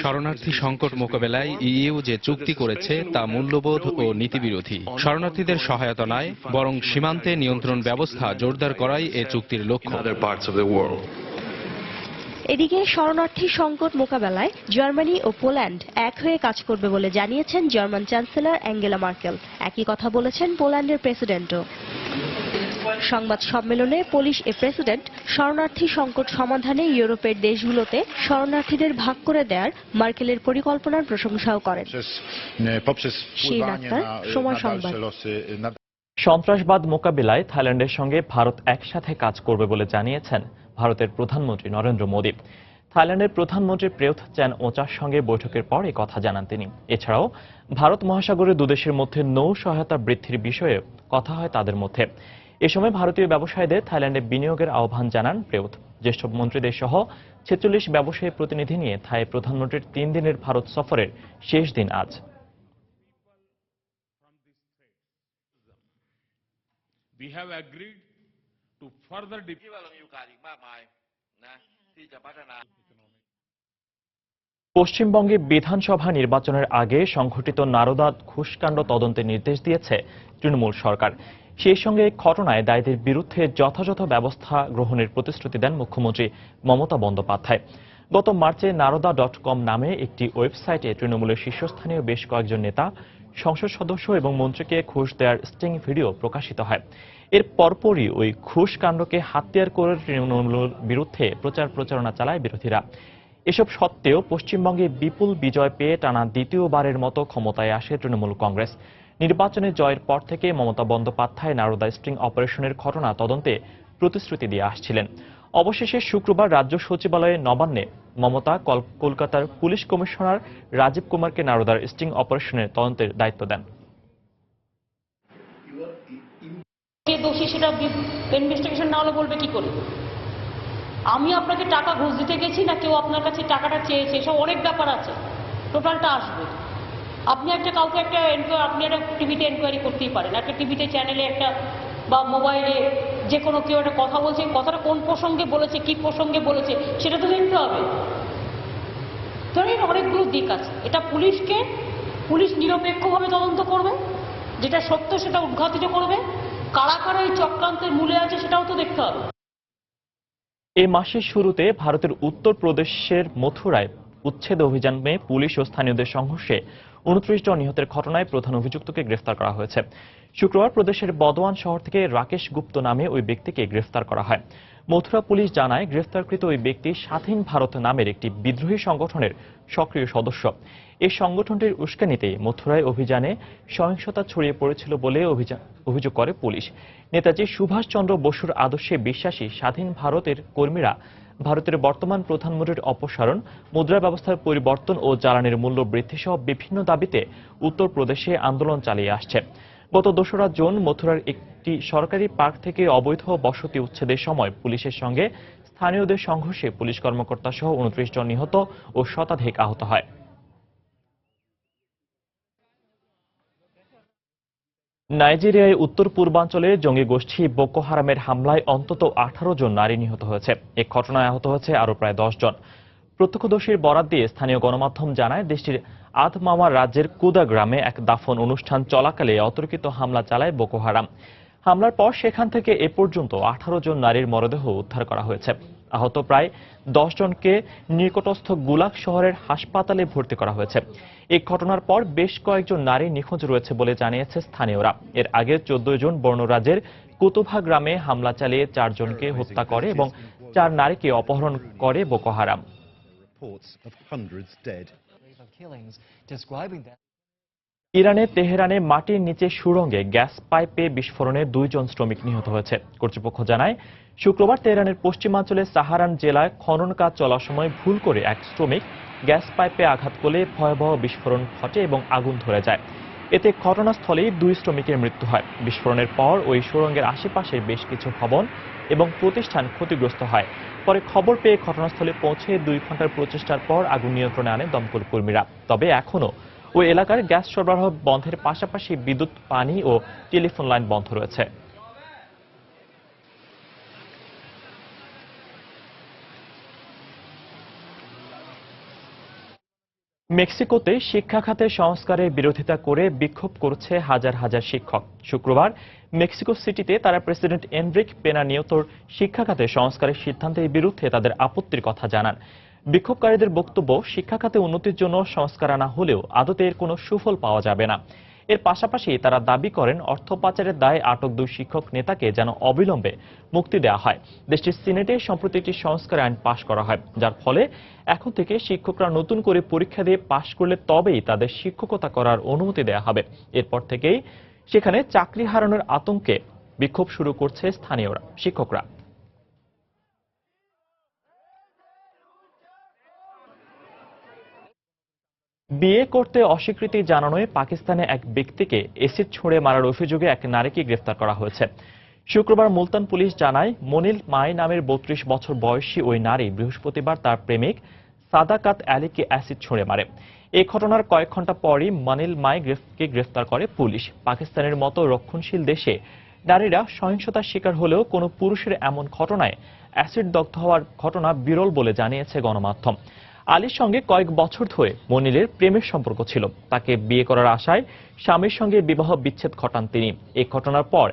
শরণার্থী সংকট মোকাবেলায় EU যে চুক্তি করেছে তা মূল্যবোধ ও নীতিবিরোধী। শরণার্থীদের সহায়তা নয়, বরং সীমান্তে নিয়ন্ত্রণ ব্যবস্থা জোরদার করাই এ চুক্তির লক্ষ্য। এদিকে শরণার্থী সংকট মোকাবেলায় জার্মানি ও পোল্যান্ড এক হয়ে কাজ করবে বলে জানিয়েছেন জার্মান চ্যান্সেলর অ্যাঙ্গেলা মার্কেল। একই কথা বলেছেন পোল্যান্ডের প্রেসিডেন্টও। সংবাদ সম্মেলনে পোলিশ প্রেসিডেন্ট শরণার্থী সংকট সমাধানে ইউরোপের দেশগুলোতে শরণার্থীদের ভাগ করে দেওয়ার মার্কেলের পরিকল্পনার প্রশংসাও করেন। শিরিন আক্তার, সময় সংবাদ। সন্ত্রাসবাদ মোকাবিলায় থাইল্যান্ডের সঙ্গে ভারত একসাথে কাজ করবে বলে জানিয়েছেন ভারতের প্রধানমন্ত্রী নরেন্দ্র মোদী। থাইল্যান্ডের প্রধানমন্ত্রী প্রেয়ুথ চ্যান ওচার সঙ্গে বৈঠকের পর এই কথা জানান তিনি। এছাড়াও ভারত মহাসাগরের দুদেশের মধ্যে নৌ সহায়তা বৃদ্ধির বিষয়ে কথা হয় তাদের মধ্যে। এ সময় ভারতীয় ব্যবসায়ীদের থাইল্যান্ডে বিনিয়োগের আহ্বান জানান প্রেয়ুথ। জ্যেষ্ঠ মন্ত্রীদের সহ 46 ব্যবসায়ী প্রতিনিধি নিয়ে থাই প্রধানমন্ত্রীর 3 দিনের ভারত সফরের শেষ দিন আজ। We have agreed to further পশ্চিমবঙ্গে বিধানসভা নির্বাচনের আগে সংঘটিত নারদা ঘুষকাণ্ড তদন্তের নির্দেশ দিয়েছে তৃণমূল সরকার। সেই সঙ্গে ঘটনায় দায়ীদের বিরুদ্ধে যথাযথ ব্যবস্থা গ্রহণের প্রতিশ্রুতি দেন মুখ্যমন্ত্রী মমতা বন্দ্যোপাধ্যায়। গত মার্চে নারদা.com নামে একটি ওয়েবসাইটে তৃণমূলের শীর্ষস্থানীয় বেশ কয়েকজন নেতা, সংসদ সদস্য এবং মন্ত্রীকে ঘুষ দেওয়ার স্টিং ভিডিও প্রকাশিত হয়। এর পরপরই ওই ঘুষ কাণ্ডকে হাতিয়ার করে তৃণমূলের বিরুদ্ধে প্রচারণা চালায় বিরোধীরা। এসব সত্ত্বেও পশ্চিমবঙ্গে বিপুল বিজয় পেয়ে টানা দ্বিতীয়বারের মতো ক্ষমতায় আসে তৃণমূল কংগ্রেস। নির্বাচনে জয়ের পর থেকে মমতা বন্দ্যোপাধ্যায় নারদা স্টিং অপারেশনের ঘটনা তদন্তে প্রতিশ্রুতি দিয়ে আসছিলেন। অবশেষে শুক্রবার রাজ্য সচিবালয়ে নবান্নে মমতা কলকাতার পুলিশ কমিশনার রাজীব কুমারকে নারদার স্টিং অপারেশনের তদন্তের দায়িত্ব দেন। কে দোষী সেটা ইনভেস্টিগেশন না হলে বলবে কি করে? আমি আপনাকে টাকা ঘুষ দিতে গেছি না কেউ আপনার কাছে টাকাটা চেয়েছে, এসব অনেক ব্যাপার আছে, টোটালটা আসবে। আপনি একটা কাউকে আপনি একটা টিভিতে এনকোয়ারি করতেই পারেন, একটা টিভিতে চ্যানেলে একটা বা মোবাইলে যে কোনো কেউ একটা কথা বলছে, কথাটা কোন প্রসঙ্গে বলেছে, কি প্রসঙ্গে বলেছে সেটা তো দেখতে হবে। ধরেন অনেকগুলো দিক আছে, এটা পুলিশ নিরপেক্ষভাবে তদন্ত করবে, যেটা সত্য সেটা উদ্ঘাটিত করবে, কারা কারা এই চক্রান্তের মূলে আছে সেটাও তো দেখতে হবে। এই মাসের শুরুতে ভারতের উত্তরপ্রদেশের মথুরায় উচ্ছেদ অভিযানে পুলিশ ও স্থানীয়দের সংঘর্ষে 29 জন নিহতের ঘটনায় প্রধান অভিযুক্তকে গ্রেফতার করা হয়েছে। শুক্রবার প্রদেশের বদওয়ান শহর থেকে রাকেশ গুপ্ত নামে ওই ব্যক্তিকে গ্রেফতার করা হয়। মথুরা পুলিশ জানায় গ্রেফতারকৃত ওই ব্যক্তি স্বাধীন ভারত নামের একটি বিদ্রোহী সংগঠনের সক্রিয় সদস্য। এই সংগঠনটির উস্কানিতে মথুরায় অভিযানে সহিংসতা ছড়িয়ে পড়েছিল বলে অভিযোগ করে পুলিশ। নেতাজি সুভাষচন্দ্র বসুর আদর্শে বিশ্বাসী স্বাধীন ভারতের কর্মীরা ভারতের বর্তমান প্রধানমন্ত্রীর অপসারণ, মুদ্রা ব্যবস্থার পরিবর্তন ও জ্বালানির মূল্য বৃদ্ধি সহ বিভিন্ন দাবিতে উত্তরপ্রদেশে আন্দোলন চালিয়ে আসছে। গত ২রা জুন মথুরার একটি সরকারি পার্ক থেকে অবৈধ বসতি উচ্ছেদের সময় পুলিশের সঙ্গে স্থানীয়দের সংঘর্ষে পুলিশ কর্মকর্তা সহ ২৯ জন নিহত ও শতাধিক আহত হয়। নাইজেরিয়ায় উত্তর পূর্বাঞ্চলে জঙ্গি গোষ্ঠী বোকো হারামের হামলায় অন্তত ১৮ জন নারী নিহত হয়েছে। এই ঘটনায় আহত হয়েছে আরও প্রায় ১০ জন। প্রত্যক্ষদর্শীর বরাত দিয়ে স্থানীয় গণমাধ্যম জানায়, দেশটির আদমামা রাজ্যের কুদা গ্রামে এক দাফন অনুষ্ঠান চলাকালে অতর্কিত হামলা চালায় বোকো হারাম। হামলার পর সেখান থেকে এ পর্যন্ত ১৮ জন নারীর মরদেহ উদ্ধার করা হয়েছে। আহত প্রায় ১০ জনকে নিকটস্থ গুলাক শহরের হাসপাতালে ভর্তি করা হয়েছে। এই ঘটনার পর বেশ কয়েকজন নারী নিখোঁজ রয়েছে বলে জানিয়েছে স্থানীয়রা। এর আগে ১৪ জন বর্ণ রাজ্যের কুতুভা গ্রামে হামলা চালিয়ে ৪ জনকে হত্যা করে এবং ৪ নারীকে অপহরণ করে বোকো হারাম। ইরানের তেহরানে মাটির নিচে সুড়ঙ্গে গ্যাস পাইপে বিস্ফোরণে ২ জন শ্রমিক নিহত হয়েছে। কর্তৃপক্ষ জানায়, শুক্রবার তেহরানের পশ্চিমাঞ্চলে সাহারান জেলায় খনন কাজ চলার সময় ভুল করে এক শ্রমিক গ্যাস পাইপে আঘাত করলে ভয়াবহ বিস্ফোরণ ঘটে এবং আগুন ধরে যায়। এতে ঘটনাস্থলেই ২ শ্রমিকের মৃত্যু হয়। বিস্ফোরণের পর ওই সুড়ঙ্গের আশেপাশে বেশ কিছু ভবন এবং প্রতিষ্ঠান ক্ষতিগ্রস্ত হয়। পরে খবর পেয়ে ঘটনাস্থলে পৌঁছে ২ ঘন্টার প্রচেষ্টার পর আগুন নিয়ন্ত্রণে আনে দমকল কর্মীরা। তবে এখনও ওই এলাকার গ্যাস সরবরাহ বন্ধের পাশাপাশি বিদ্যুৎ, পানি ও টেলিফোন লাইন বন্ধ রয়েছে। মেক্সিকোতে শিক্ষা খাতে সংস্কারের বিরোধিতা করে বিক্ষোভ করছে হাজার হাজার শিক্ষক। শুক্রবার মেক্সিকো সিটিতে তারা প্রেসিডেন্ট এনরিক পেনা নিয়োতোর শিক্ষা খাতে সংস্কারের সিদ্ধান্তের বিরুদ্ধে তাদের আপত্তির কথা জানান। বিক্ষোভকারীদের বক্তব্য, শিক্ষা খাতে উন্নতির জন্য সংস্কার আনা হলেও আদতে এর কোনো সুফল পাওয়া যাবে না। এর পাশাপাশি তারা দাবি করেন, অর্থ পাচারের দায়ে আটক ২ শিক্ষক নেতাকে যেন অবিলম্বে মুক্তি দেওয়া হয়। দেশটির সিনেটে সম্প্রতি একটি সংস্কার আইন পাশ করা হয়, যার ফলে এখন থেকে শিক্ষকরা নতুন করে পরীক্ষা দিয়ে পাশ করলে তবেই তাদের শিক্ষকতা করার অনুমতি দেওয়া হবে। এরপর থেকেই সেখানে চাকরি হারানোর আতঙ্কে বিক্ষোভ শুরু করছে স্থানীয় শিক্ষকরা। বিয়ে করতে অস্বীকৃতি জানানোয় পাকিস্তানে এক ব্যক্তিকে এসিড ছুঁড়ে মারার অভিযোগে এক নারীকে গ্রেফতার করা হয়েছে। শুক্রবার মুলতান পুলিশ জানায়, মনিল মাই নামের ৩২ বছর বয়সী ওই নারী বৃহস্পতিবার তার প্রেমিক সাদাকাত আলীকে অ্যাসিড ছুঁড়ে মারে। এই ঘটনার কয়েক ঘন্টা পরই মনিল মাইকে গ্রেফতার করে পুলিশ। পাকিস্তানের মতো রক্ষণশীল দেশে নারীরা সহিংসতার শিকার হলেও কোনো পুরুষের এমন ঘটনায় অ্যাসিড দগ্ধ হওয়ার ঘটনা বিরল বলে জানিয়েছে গণমাধ্যম। আলীর সঙ্গে কয়েক বছর ধরে মনিলের প্রেমের সম্পর্ক ছিল। তাকে বিয়ে করার আশায় স্বামীর সঙ্গে বিবাহ বিচ্ছেদ ঘটান তিনি। এই ঘটনার পর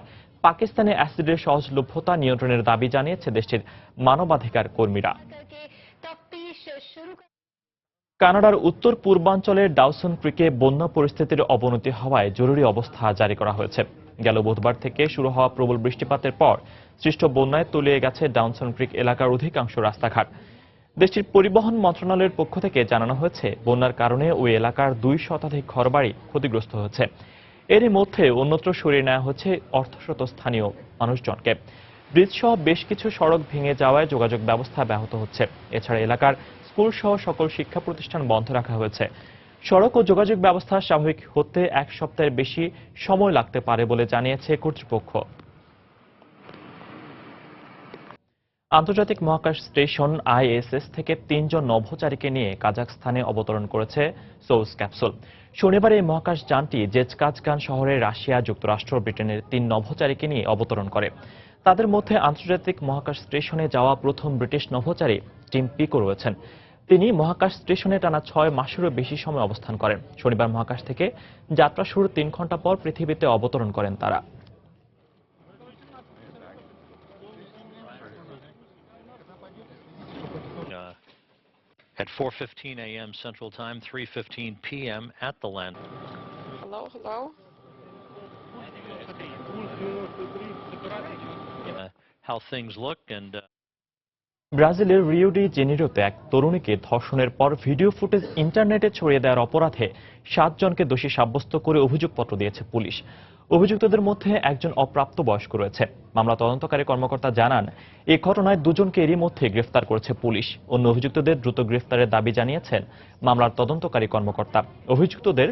পাকিস্তানে অ্যাসিডের সহজলভ্যতা নিয়ন্ত্রণের দাবি জানিয়েছে দেশটির মানবাধিকার কর্মীরা। কানাডার উত্তর পূর্বাঞ্চলের ডাউসন ক্রিকে বন্যা পরিস্থিতির অবনতি হওয়ায় জরুরি অবস্থা জারি করা হয়েছে। গেল বুধবার থেকে শুরু হওয়া প্রবল বৃষ্টিপাতের পর সৃষ্ট বন্যায় তলিয়ে গেছে ডাউসন ক্রিক এলাকার অধিকাংশ রাস্তাঘাট। দেশটির পরিবহন মন্ত্রণালয়ের পক্ষ থেকে জানানো হয়েছে, বন্যার কারণে ওই এলাকার ২ শতাধিক ঘরবাড়ি ক্ষতিগ্রস্ত হয়েছে। এরই মধ্যে অন্যত্র সরিয়ে নেওয়া হচ্ছে অর্ধশত স্থানীয় মানুষজনকে। ব্রিজ সহ বেশ কিছু সড়ক ভেঙে যাওয়ায় যোগাযোগ ব্যবস্থা ব্যাহত হচ্ছে। এছাড়া এলাকার স্কুল সহ সকল শিক্ষা প্রতিষ্ঠান বন্ধ রাখা হয়েছে। সড়ক ও যোগাযোগ ব্যবস্থা স্বাভাবিক হতে ১ সপ্তাহের বেশি সময় লাগতে পারে বলে জানিয়েছে কর্তৃপক্ষ। আন্তর্জাতিক মহাকাশ স্টেশন ISS থেকে ৩ জন নভোচারীকে নিয়ে কাজাখস্তানে অবতরণ করেছে সোয়ুজ ক্যাপসুল। শনিবার এই মহাকাশ যানটি জেচকাজগান শহরে রাশিয়া, যুক্তরাষ্ট্র, ব্রিটেনের ৩ নভোচারীকে নিয়ে অবতরণ করে। তাদের মধ্যে আন্তর্জাতিক মহাকাশ স্টেশনে যাওয়া প্রথম ব্রিটিশ নভোচারী টিম পিকো রয়েছেন। তিনি মহাকাশ স্টেশনে টানা ৬ মাসেরও বেশি সময় অবস্থান করেন। শনিবার মহাকাশ থেকে যাত্রা শুরুর ৩ ঘন্টা পর পৃথিবীতে অবতরণ করেন তারা। At 4:15 a.m. Central Time, 3:15 p.m. at the land. Hello. How things look and ব্রাজিলের রিও ডি জেনিরোতে এক তরুণীকে ধর্ষণের পর ভিডিও ফুটেজ ইন্টারনেটে ছড়িয়ে দেওয়ার অপরাধে 7 জনকে দোষী সাব্যস্ত করে অভিযোগপত্র দিয়েছে পুলিশ। অভিযুক্তদের মধ্যে একজন অপ্রাপ্তবয়স্ক রয়েছে। মামলা তদন্তকারী কর্মকর্তা জানান, এই ঘটনায় 2 জনকে এরই মধ্যে গ্রেফতার করেছে পুলিশ। অন্য অভিযুক্তদের দ্রুত গ্রেফতারের দাবি জানিয়েছেন মামলার তদন্তকারী কর্মকর্তা। অভিযুক্তদের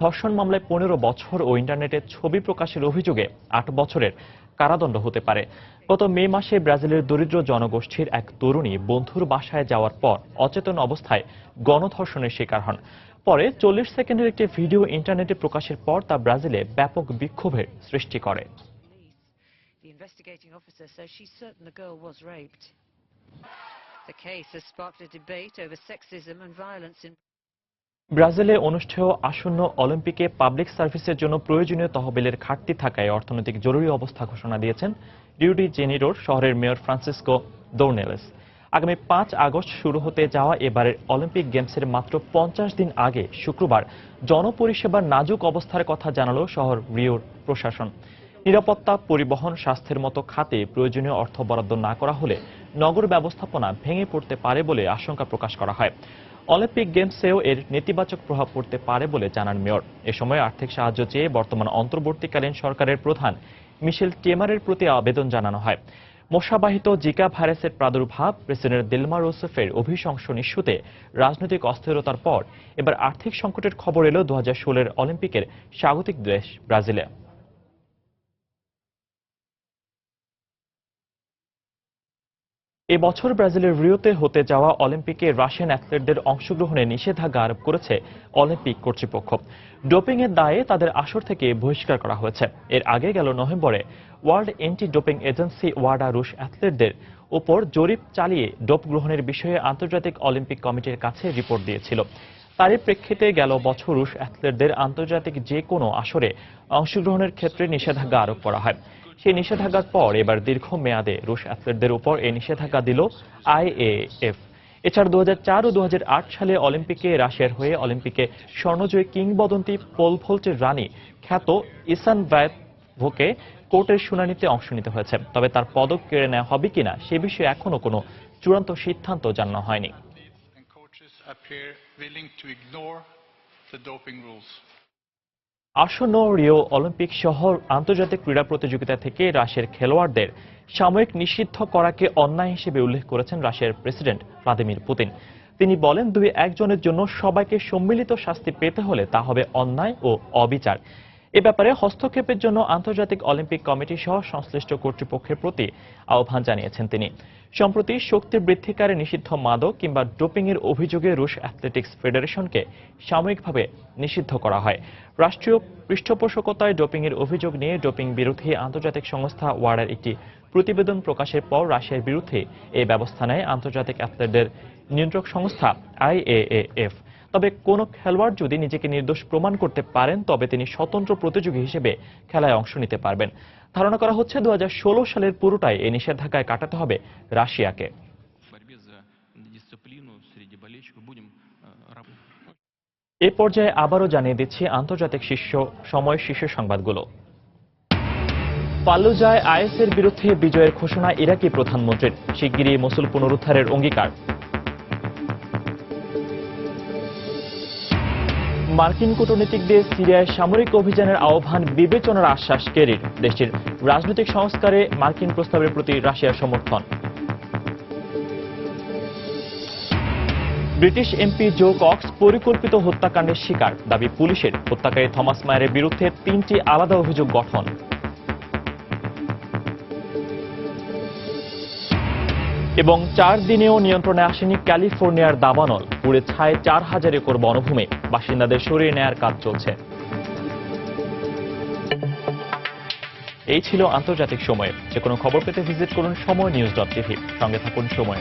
ধর্ষণ মামলায় 15 বছর ও ইন্টারনেটে ছবি প্রকাশের অভিযোগে 8 বছরের কারাদণ্ড হতে পারে। গত মে মাসে ব্রাজিলের দরিদ্র জনগোষ্ঠীর এক তরুণী বন্ধুর বাসায় যাওয়ার পর অচেতন অবস্থায় গণধর্ষণের শিকার হন। পরে 40 সেকেন্ডের একটি ভিডিও ইন্টারনেটে প্রকাশের পর তা ব্রাজিলে ব্যাপক বিক্ষোভের সৃষ্টি করে। The investigating officer says she's certain the girl was raped. The case has sparked a debate over sexism and violence in ব্রাজিলে অনুষ্ঠেয় আসন্ন অলিম্পিকে পাবলিক সার্ভিসের জন্য প্রয়োজনীয় তহবিলের ঘাটতি থাকায় অর্থনৈতিক জরুরি অবস্থা ঘোষণা দিয়েছেন রিও ডি জেনিরোর শহরের মেয়র ফ্রান্সিসকো দোরনেলেস। আগামী 5 আগস্ট শুরু হতে যাওয়া এবারের অলিম্পিক গেমসের মাত্র 50 দিন আগে শুক্রবার জনপরিষেবার নাজুক অবস্থার কথা জানালো শহর রিওর প্রশাসন। নিরাপত্তা, পরিবহন, স্বাস্থ্যের মতো খাতে প্রয়োজনীয় অর্থ বরাদ্দ না করা হলে নগর ব্যবস্থাপনা ভেঙে পড়তে পারে বলে আশঙ্কা প্রকাশ করা হয়। অলিম্পিক গেমসেও এর নেতিবাচক প্রভাব পড়তে পারে বলে জানান মেয়র। এ সময় আর্থিক সাহায্য চেয়ে বর্তমান অন্তর্বর্তীকালীন সরকারের প্রধান মিশেল টেমারের প্রতি আবেদন জানানো হয়। মশাবাহিত জিকা ভাইরাসের প্রাদুর্ভাব, প্রেসিডেন্ট দিলমা রুসেফের অভিশংসন ইস্যুতে রাজনৈতিক অস্থিরতার পর এবার আর্থিক সংকটের খবর এলো 2016 অলিম্পিকের স্বাগতিক দেশ ব্রাজিলে। এবছর ব্রাজিলের রিওতে হতে যাওয়া অলিম্পিকে রাশিয়ান অ্যাথলেটদের অংশগ্রহণে নিষেধাজ্ঞা আরোপ করেছে অলিম্পিক কর্তৃপক্ষ। ডোপিংয়ের দায়ে তাদের আসর থেকে বহিষ্কার করা হয়েছে। এর আগে গেল নভেম্বরে ওয়ার্ল্ড অ্যান্টি ডোপিং এজেন্সি ওয়াডা রুশ অ্যাথলেটদের উপর জরিপ চালিয়ে ডোপ গ্রহণের বিষয়ে আন্তর্জাতিক অলিম্পিক কমিটির কাছে রিপোর্ট দিয়েছিল। তারই প্রেক্ষিতে গেল বছর রুশ অ্যাথলেটদের আন্তর্জাতিক যে কোনো আসরে অংশগ্রহণের ক্ষেত্রে নিষেধাজ্ঞা আরোপ করা হয়। সেই নিষেধাজ্ঞার পর এবার দীর্ঘ মেয়াদে রুশ অ্যাথলেটদের উপর এই নিষেধাজ্ঞা দিল আইএএফ। এছাড়া 2004 ও 2008 সালে অলিম্পিকে রাশিয়ার হয়ে অলিম্পিকে স্বর্ণজয়ী কিংবদন্তি পোল ভল্টের রানী খ্যাত ইসান ভায়েভোকে কোর্টের শুনানিতে অংশ নিতে হয়েছে। তবে তার পদক কেড়ে নেওয়া হবে কিনা সে বিষয়ে এখনো কোনো চূড়ান্ত সিদ্ধান্ত জানানো হয়নি। আসন্ন রিও অলিম্পিক সহ আন্তর্জাতিক ক্রীড়া প্রতিযোগিতা থেকে রাশিয়ার খেলোয়াড়দের সাময়িক নিষিদ্ধ করাকে অন্যায় হিসেবে উল্লেখ করেছেন রাশিয়ার প্রেসিডেন্ট ভ্লাদিমির পুতিন। তিনি বলেন, 2-1 জনের জন্য সবাইকে সম্মিলিত শাস্তি পেতে হলে তা হবে অন্যায় ও অবিচার। এ ব্যাপারে হস্তক্ষেপের জন্য আন্তর্জাতিক অলিম্পিক কমিটি সহ সংশ্লিষ্ট কর্তৃপক্ষের প্রতি আহ্বান জানিয়েছেন তিনি। সম্প্রতি শক্তি বৃদ্ধিকারী নিষিদ্ধ মাদক কিংবা ডোপিংয়ের অভিযোগে রুশ অ্যাথলেটিক্স ফেডারেশনকে সাময়িকভাবে নিষিদ্ধ করা হয়। রাষ্ট্রীয় পৃষ্ঠপোষকতায় ডোপিংয়ের অভিযোগ নিয়ে ডোপিং বিরোধী আন্তর্জাতিক সংস্থা ওয়াডার একটি প্রতিবেদন প্রকাশের পর রাশিয়ার বিরুদ্ধে এই ব্যবস্থা নেয় আন্তর্জাতিক অ্যাথলেটদের নিয়ন্ত্রক সংস্থা আইএএএফ। তবে কোনো খেলোয়াড় যদি নিজেকে নির্দোষ প্রমাণ করতে পারেন তবে তিনি স্বতন্ত্র প্রতিযোগী হিসেবে খেলায় অংশ নিতে পারবেন। ধারণা করা হচ্ছে 2016 সালের পুরোটাই এই নিষেধাজ্ঞায় কাটাতে হবে রাশিয়াকে। এ পর্যায়ে আবারও জানিয়ে দিচ্ছি আন্তর্জাতিক শীর্ষ সংবাদগুলো। ফাল্লুজায় আইএসের বিরুদ্ধে বিজয়ের ঘোষণা ইরাকি প্রধানমন্ত্রীর, শিগগিরই মসুল পুনরুদ্ধারের অঙ্গীকার। মার্কিন কূটনীতিকদের সিরিয়ায় সামরিক অভিযানের আহ্বান বিবেচনার আশ্বাস কেরির, দেশটির রাজনৈতিক সংস্কারে মার্কিন প্রস্তাবের প্রতি রাশিয়ার সমর্থন। ব্রিটিশ এমপি জো কক্স পরিকল্পিত হত্যাকাণ্ডের শিকার, দাবি পুলিশের। হত্যাকারী থমাস মায়ারের বিরুদ্ধে 3টি আলাদা অভিযোগ গঠন। এবং 4 দিনেও নিয়ন্ত্রণে আসেনি ক্যালিফোর্নিয়ার দাবানল, পুড়ে ছায় 4000 একর বনভূমি, বাসিন্দাদের সরিয়ে নেয়ার কাজ চলছে। এই ছিল আন্তর্জাতিক সময়। যে কোনো খবর পেতে ভিজিট করুন সময় নিউজ.tv। সঙ্গে থাকুন সময়।